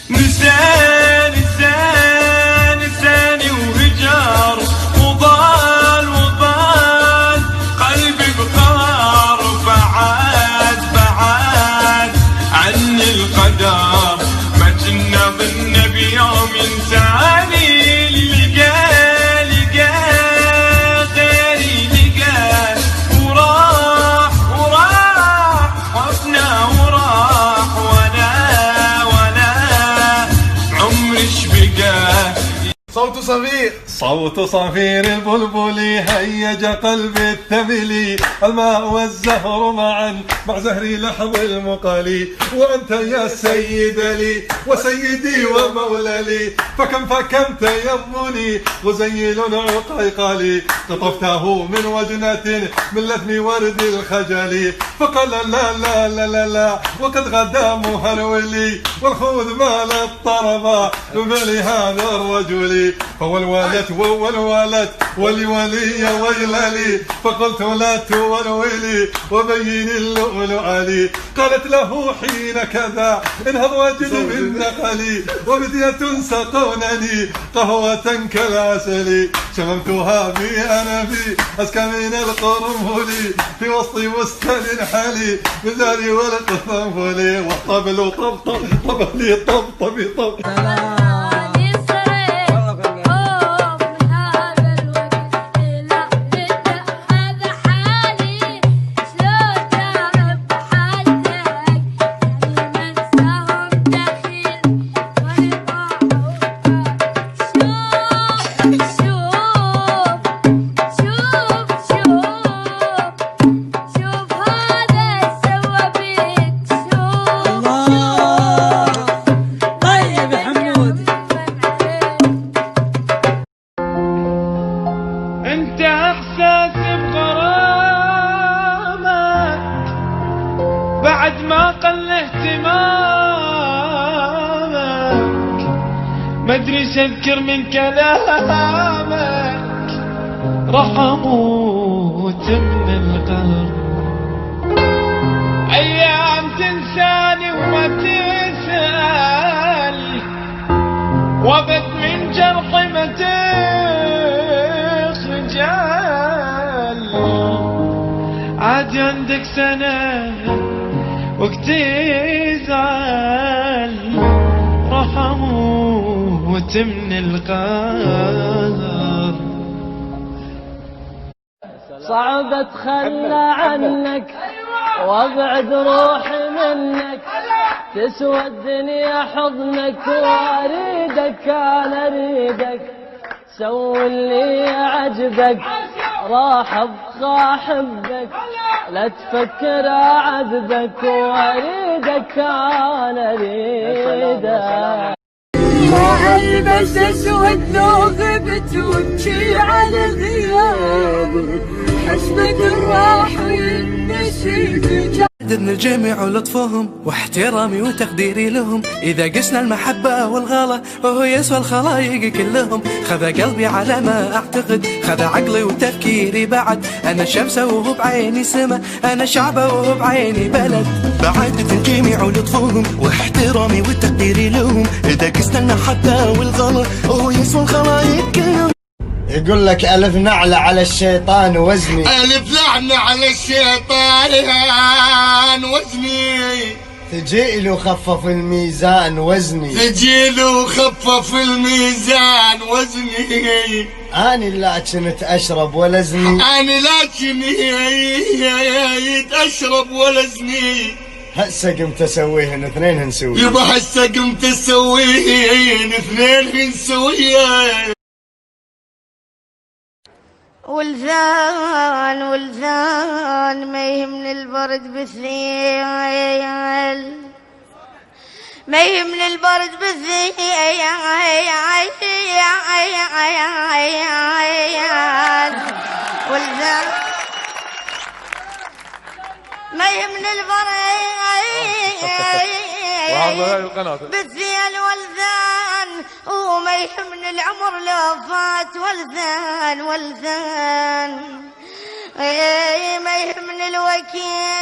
نساني وهجر وضال قلبي بقار بعد عني القدر ما كنا ظن بيوم ينساني لقى غيري لقى وراح حبنا وراح ولا عمري شبقى. صوت صفير البلبل هيج قلبي الثملي، الماء والزهر معا مع زهري لحظ المقالي، وأنت يا سيد لي وسيدي ومولى لي، فكم تيمني غزيل عقيقالي، قطفته من وجنة من لثم ورد الخجل، فقال لا لا لا لا لا وقد غدا مهرولي، والخوذ مال الطربا ببالي هذا الرجل، فهو الوالد ولولي ويللي، فقلت لا تولولي وبين اللؤلؤ لي، قالت له حين كذا انهض واجد من نقلي، وبدية سقونني قهوة كالعسل، شممتها بأنفي أزكى من القرنفل، في وسط بستان حالي بالزهر والقرنفل، والطبل طب لي طب بعد ما قل اهتمامك، مدري اذكر من كلامك، راح اموت من القهر، ايام تنساني وما تسأل، وقت من جرحي ما تخجل، عاد عندك سنة وقت يزعل، راح اموت من القهر. صعب اتخلى عنك وابعد روحي منك، تسوى الدنيا حضنك، واريدك انا اريدك، سوي اللي يعجبك، راح ابقى احبك، لا تفكر اعذبك، واريدك انا اريدك. ما البس اسود لو غبت وابكي على غيابك، حسبك الراح والنسيت من الجميع ولطفهم واحترامي وتقديري لهم، إذا قسنا المحبة والغلا وهو يسوى الخلايق كلهم، خذ قلبي على ما أعتقد، خذ عقلي وتفكيري بعد، أنا الشمس وهو بعيني سما، أنا شعبه وهو بعيني بلد. بعدت الجميع ولطفهم واحترامي وتقديري لهم، إذا قسنا المحبة والغلا وهو يسوى الخلايق كلهم. يقول لك ألف نعلة على الشيطان وزني، ألف لعنة على الشيطان وزني، ثجيل وخفف الميزان وزني، ثجيل وخفف الميزان وزني، أنا لا كنت أشرب ولا زني، أنا لا كنت أشرب ولا زني، هسه قمت أسويهن اثنين هنسويه، يبا هسه قمت أسويهن اثنين هنسويه. ولذان ما يهمني البرد بالثيل، ما يهمني البرد بالثيل، ولذان ما يهمني البرد بالثيل ولذان، وما يهمني العمر لو فات ولذان ما يهمني الوكيل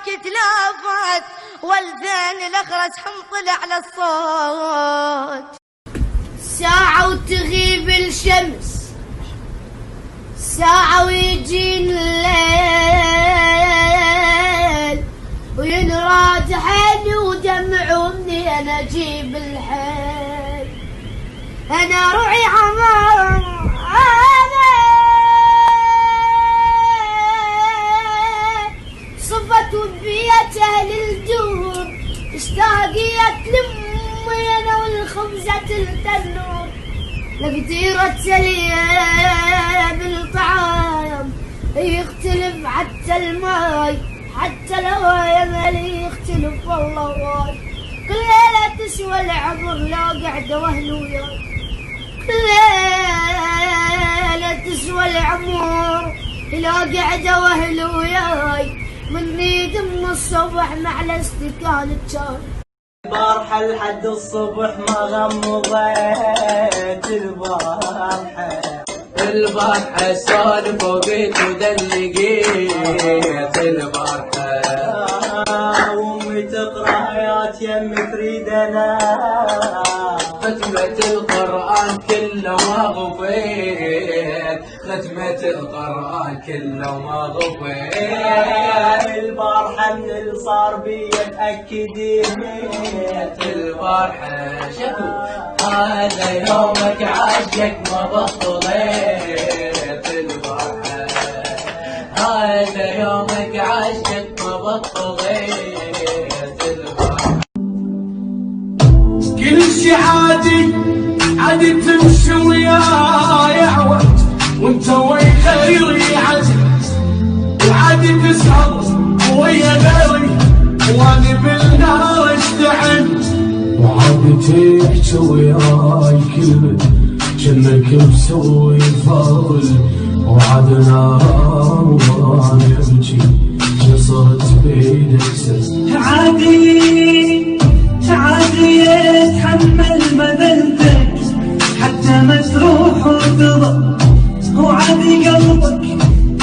تلافت والزين الأخرس حنطلع على الصوت. ساعة وتغيب الشمس، ساعة ويجينا الليل، وينراد حيلي ودمع ومني أنا أجيب الحيل. أنا روعي عمر صفت وبيت أهل الدور، اشتاقيت لأمي أنا والخبزة التنور. لقديرة سلية بالطعام يختلف حتى الماي، حتى الهوايا مالي يختلف والله واي. كل ليلة تسوى العمر لا قعدة واهل وياي، كل ليلة تسوى العمر لا قعدة واهل وياي. مني دم الصبح مع الاستكان الشاي. البارحة لحد الصبح ما غمضت البارحة سولف وقيت ودلقيت البارحة وامي تقرا ايات يم تريدنا ختمة القرآن كله ما غفيت، ختمة القرآن كله ما غفيت. البارحة من اللي صار بي تأكدين البارحة شكو هذا يومك عاشق ما بطلت البارحة، هذا يومك عاشق ما بطلت البارحة. كل شي عادي عادي تمشي وياي عوج وانت وين غيري عادي، وعادي تسهر ويا غيري واني بالنار اشتعل، وعادي تحكي وياي كلمة جنك مسوي فاضل، وعاد انام وانا ابكي صرت بيدك سر. عادي يتحمل مذلتك حتى ما تروح وتضل، وعادي قلبك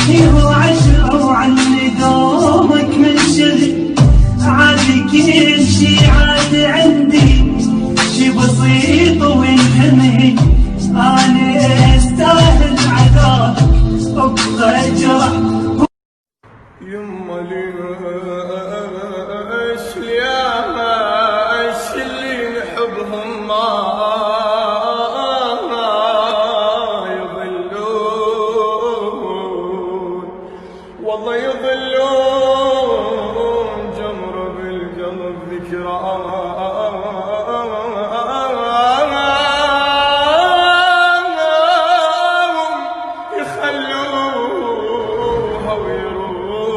هو عشرة وعني دومك من شغل. عادي كل شي عادي عندي شي بسيط وينهمي، أنا استاهل عذابك أبقى جرح. يما ليش ليش اللي نحبهم ما يضلون، والله يضلون جمر بالقلب ذكراهم يخلوها ويروحون،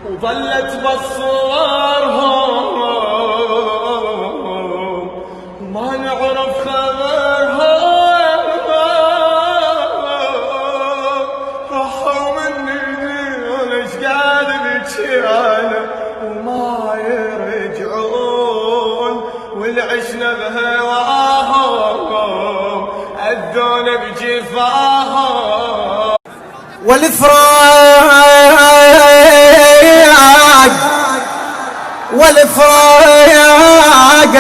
وظلت بصورهم وما نعرف خبرهم، راحوا مني وليش قاعد ابكي انا وما يرجعون، والعشنا بهواهم اذونا بجفاهم. والفراق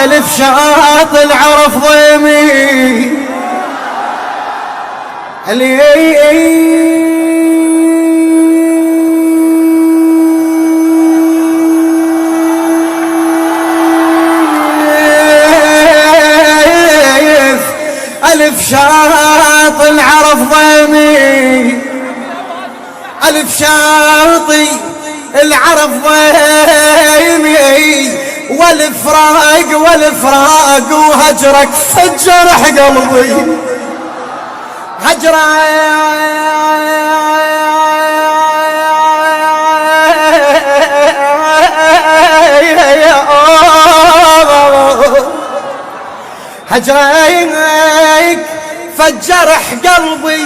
الف شاط العرف ضيمي الف شاط العرف ضيمي، الف شاطي العرف ضيمي، والفراق وهجرك فجرح قلبي، هجرك فجرح قلبي،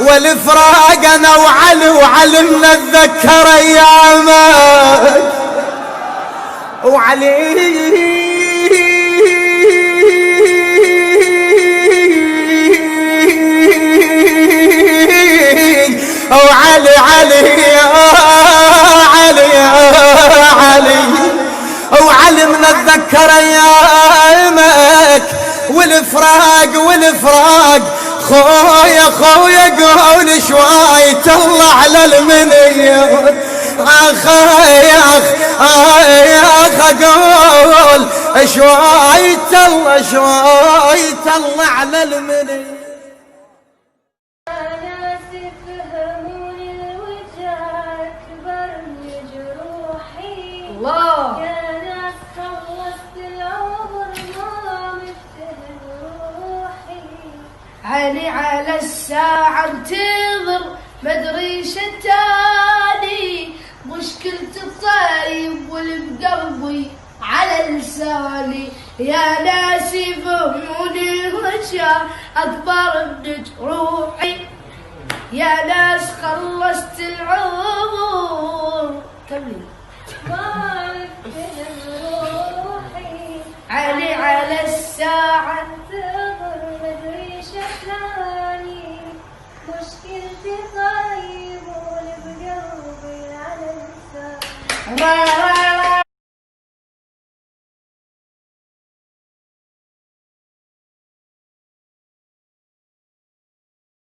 والفراق انا وعلي نتذكر ايامك، وعلي انا اتذكر ايامك والفراق خويا قول شوي طلع على المنية اخ اقول شوي طلع على المنية. الله يا ناس خلصت العمر ما مفتهن روحي عيني على الساعة انتظر مدري شتاني مشكلة الطيب واللي بقلبي على لساني يا ناس يفهموني الوجع أكبر من جروحي يا ناس خلصت العمر كملي ما مفتهن روحي عيني على الساعة